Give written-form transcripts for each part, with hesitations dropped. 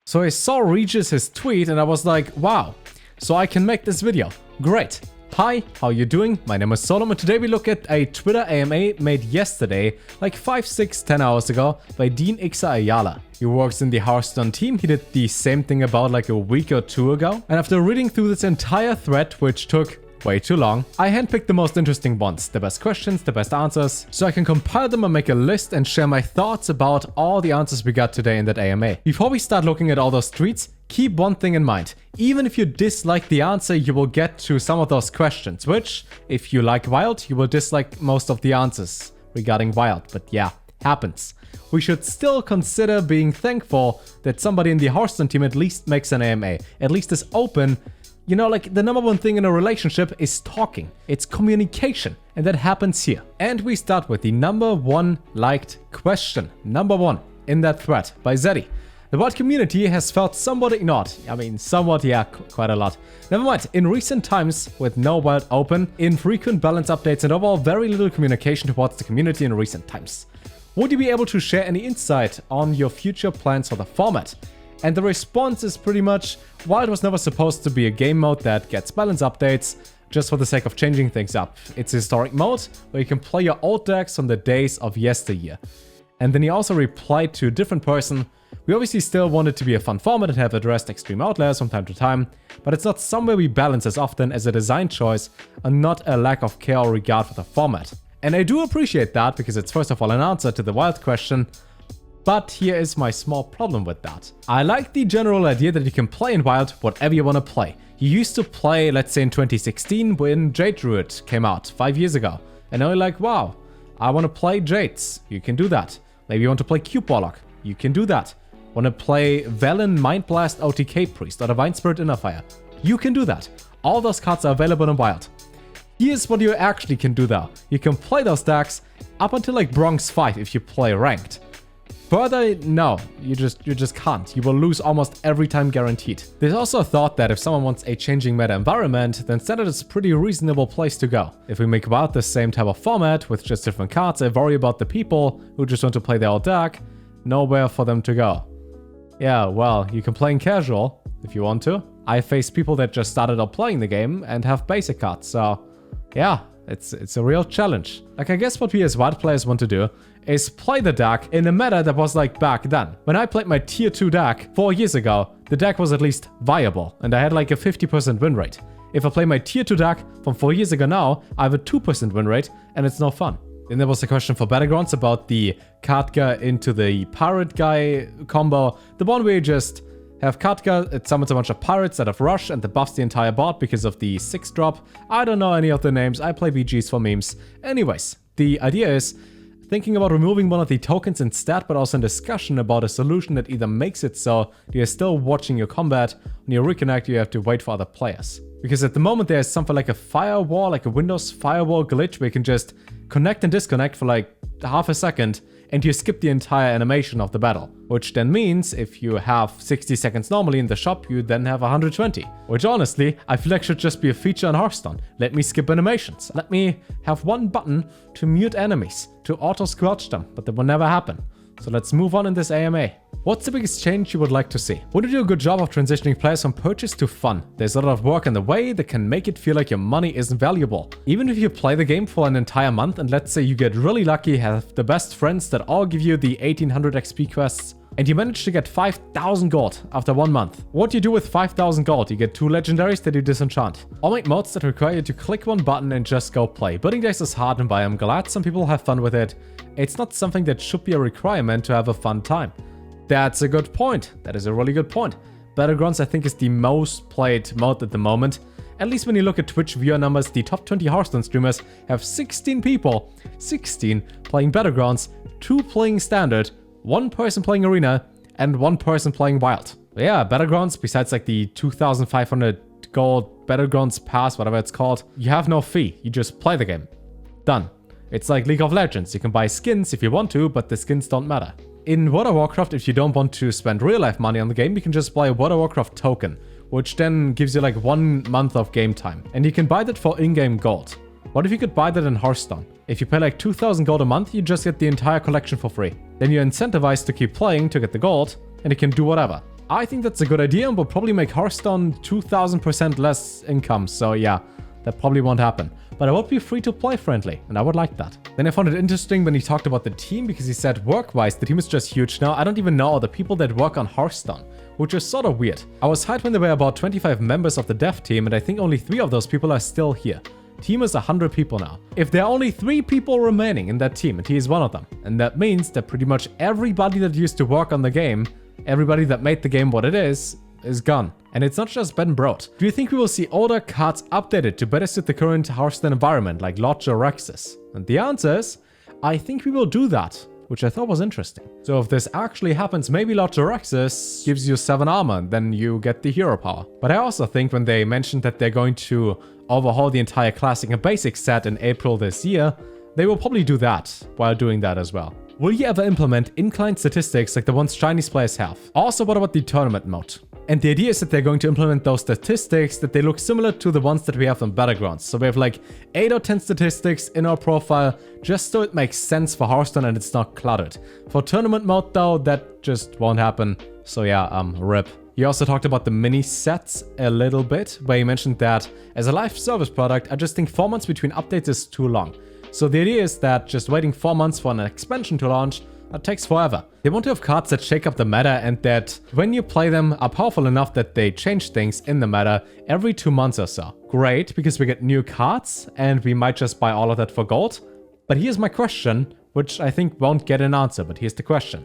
So I saw Regis' tweet and I was like, wow, so I can make this video. Great. Hi, how you doing? My name is Solem and today we look at a Twitter AMA made yesterday, like 5, 6, 10 hours ago, by Dean Ixa Ayala. He works in the Hearthstone team. He did the same thing about like a week or two ago. And after reading through this entire thread, which took way too long, I handpicked the most interesting ones, the best questions, the best answers, so I can compile them and make a list and share my thoughts about all the answers we got today in that AMA. Before we start looking at all those tweets, keep one thing in mind. Even if you dislike the answer, you will get to some of those questions, which, if you like Wild, you will dislike most of the answers regarding Wild, but yeah, happens. We should still consider being thankful that somebody in the Hearthstone team at least makes an AMA, at least is open. You know, like the number one thing in a relationship is talking. It's communication. And that happens here. And we start with the number one liked question. Number one in that thread by Zeddy. The Wild community has felt somewhat ignored. I mean, somewhat, yeah, quite a lot. Never mind, in recent times, with no Wild open, infrequent balance updates and overall very little communication towards the community in recent times. Would you be able to share any insight on your future plans for the format? And the response is pretty much, Wild was never supposed to be a game mode that gets balance updates just for the sake of changing things up. It's a historic mode where you can play your old decks from the days of yesteryear. And then he also replied to a different person, we obviously still want it to be a fun format and have addressed extreme outliers from time to time, but it's not somewhere we balance as often as a design choice and not a lack of care or regard for the format. And I do appreciate that because it's first of all an answer to the Wild question. But here is my small problem with that. I like the general idea that you can play in Wild whatever you want to play. You used to play, let's say in 2016 when Jade Druid came out 5 years ago. And now you're like, wow, I want to play Jades. You can do that. Maybe you want to play Cube Warlock. You can do that. Want to play Velen Mind Blast OTK Priest or Divine Spirit Innerfire. You can do that. All those cards are available in Wild. Here's what you actually can do though. You can play those decks up until like Bronze 5 if you play ranked. Further, no, you just can't. You will lose almost every time guaranteed. There's also a thought that if someone wants a changing meta environment, then Standard is a pretty reasonable place to go. If we make about the same type of format with just different cards, I worry about the people who just want to play their old deck, nowhere for them to go. Yeah, well, you can play in casual if you want to. I face people that just started out playing the game and have basic cards, so yeah, it's a real challenge. Like, I guess what we as Wild players want to do is play the deck in a meta that was like back then. When I played my tier 2 deck 4 years ago, the deck was at least viable and I had like a 50% win rate. If I play my tier 2 deck from 4 years ago now, I have a 2% win rate and it's no fun. Then there was a question for Battlegrounds about the Katka into the Pirate Guy combo. The one where you just have Katka, it summons a bunch of pirates that have rush and it buffs the entire board because of the 6-drop. I don't know any of the names, I play VGs for memes. Anyways, the idea is thinking about removing one of the tokens instead, but also in discussion about a solution that either makes it so you're still watching your combat, when you reconnect you have to wait for other players. Because at the moment there's something like a firewall, like a Windows firewall glitch where you can just connect and disconnect for like half a second and you skip the entire animation of the battle. Which then means if you have 60 seconds normally in the shop, you then have 120. Which honestly, I feel like should just be a feature on Hearthstone. Let me skip animations. Let me have one button to mute enemies, to auto-squelch them, but that will never happen. So let's move on in this AMA. What's the biggest change you would like to see? Would you do a good job of transitioning players from purchase to fun? There's a lot of work in the way that can make it feel like your money isn't valuable. Even if you play the game for an entire month and let's say you get really lucky, have the best friends that all give you the 1800 XP quests, and you manage to get 5000 gold after 1 month. What do you do with 5000 gold? You get 2 legendaries that you disenchant. Or make modes that require you to click one button and just go play. Building decks is hard and I'm glad some people have fun with it. It's not something that should be a requirement to have a fun time. That's a good point. That is a really good point. Battlegrounds I think is the most played mode at the moment. At least when you look at Twitch viewer numbers, the top 20 Hearthstone streamers have 16 people, 16 playing Battlegrounds, 2 playing Standard, 1 person playing Arena, and 1 person playing Wild. But yeah, Battlegrounds, besides like the 2500 gold Battlegrounds pass, whatever it's called, you have no fee. You just play the game. Done. It's like League of Legends. You can buy skins if you want to, but the skins don't matter. In World of Warcraft, if you don't want to spend real life money on the game, you can just buy a World of Warcraft token, which then gives you like 1 month of game time. And you can buy that for in-game gold. What if you could buy that in Hearthstone? If you pay like 2000 gold a month, you just get the entire collection for free. Then you're incentivized to keep playing to get the gold, and you can do whatever. I think that's a good idea and will probably make Hearthstone 2000% less income. So yeah, that probably won't happen. But I would be free to play friendly, and I would like that. Then I found it interesting when he talked about the team, because he said work-wise, the team is just huge now. I don't even know the people that work on Hearthstone, which is sort of weird. I was hyped when there were about 25 members of the dev team, and I think only 3 of those people are still here. Team is 100 people now. If there are only 3 people remaining in that team, and he is one of them, and that means that pretty much everybody that used to work on the game, everybody that made the game what it is gone. And it's not just Ben Broad. Do you think we will see older cards updated to better suit the current Hearthstone environment, like Lord Jaraxxus? And the answer is, I think we will do that, which I thought was interesting. So if this actually happens, maybe Lord Jaraxxus gives you 7 armor, and then you get the hero power. But I also think when they mentioned that they're going to overhaul the entire Classic and Basic set in April this year, they will probably do that while doing that as well. Will you ever implement inclined statistics like the ones Chinese players have? Also, what about the tournament mode? And the idea is that they're going to implement those statistics that they look similar to the ones that we have on Battlegrounds. So we have like 8 or 10 statistics in our profile, just so it makes sense for Hearthstone and it's not cluttered. For tournament mode though, that just won't happen. So yeah, rip. He also talked about the mini sets a little bit, where he mentioned that as a live service product, I just think 4 months between updates is too long. So the idea is that just waiting 4 months for an expansion to launch, that takes forever. They want to have cards that shake up the meta and that when you play them are powerful enough that they change things in the meta every 2 months or so. Great, because we get new cards and we might just buy all of that for gold. But here's my question, which I think won't get an answer, but here's the question.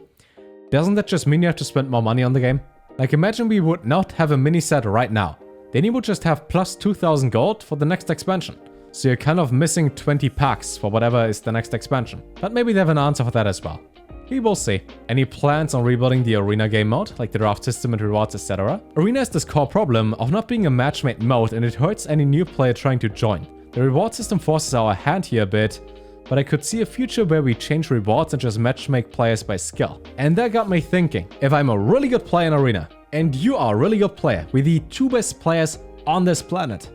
Doesn't that just mean you have to spend more money on the game? Like, imagine we would not have a mini set right now. Then you would just have plus 2000 gold for the next expansion. So you're kind of missing 20 packs for whatever is the next expansion. But maybe they have an answer for that as well. We will see. Any plans on rebuilding the arena game mode, like the draft system and rewards, etc.? Arena has this core problem of not being a match-made mode, and it hurts any new player trying to join. The reward system forces our hand here a bit, but I could see a future where we change rewards and just match-make players by skill. And that got me thinking, if I'm a really good player in arena, and you are a really good player, with the 2 best players on this planet,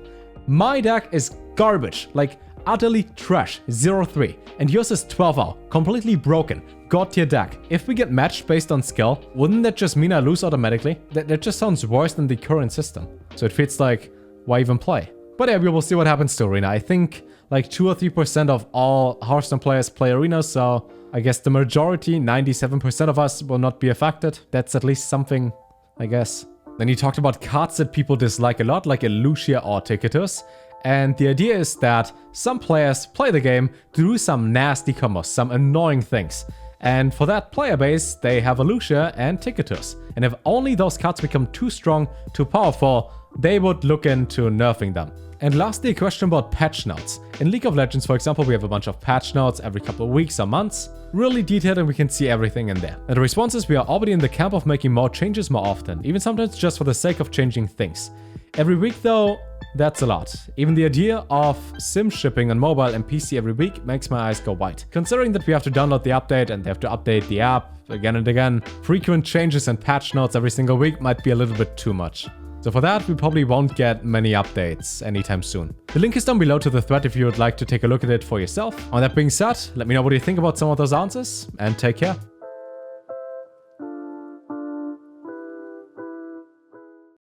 my deck is garbage, like utterly trash, 0-3, and yours is 12-0, completely broken, god tier deck. If we get matched based on skill, wouldn't that just mean I lose automatically? That just sounds worse than the current system. So it feels like, why even play? But yeah, we will see what happens to Arena. I think like 2 or 3% of all Hearthstone players play Arena, so I guess the majority, 97% of us, will not be affected. That's at least something, I guess. Then he talked about cards that people dislike a lot, like Ellucia or Ticketers. And the idea is that some players play the game to do some nasty combos, some annoying things. And for that player base, they have Ellucia and Ticketers. And if only those cards become too strong, too powerful, they would look into nerfing them. And lastly, a question about patch notes. In League of Legends, for example, we have a bunch of patch notes every couple of weeks or months. Really detailed, and we can see everything in there. And the response is we are already in the camp of making more changes more often, even sometimes just for the sake of changing things. Every week though, that's a lot. Even the idea of sim shipping on mobile and PC every week makes my eyes go white. Considering that we have to download the update and they have to update the app again and again, frequent changes and patch notes every single week might be a little bit too much. So for that, we probably won't get many updates anytime soon. The link is down below to the thread if you would like to take a look at it for yourself. On that being said, let me know what you think about some of those answers, and take care.